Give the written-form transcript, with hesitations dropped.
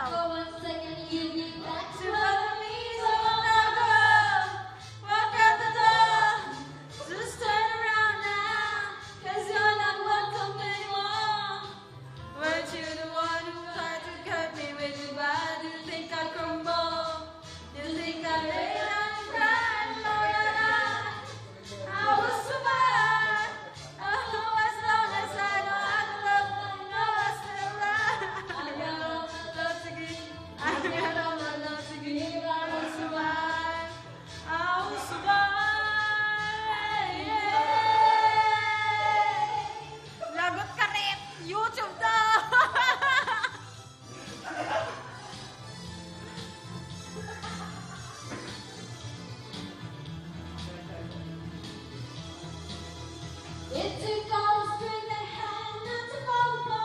daw. For 1 second, you get back to To us. follow me, so I'm not gonna walk out the door. Just turn around now, 'cause you're not welcome anymore. Weren't you the one who tried to cut me with goodbye? Do you think I crumble? Do you think I lay down and cry? No, you're not. I will survive. Oh, as long as I know I love, I know I still love. I got all my love to give. I got all my love to give. I will survive. I will survive. Lagot ka rin! YouTube daw! It took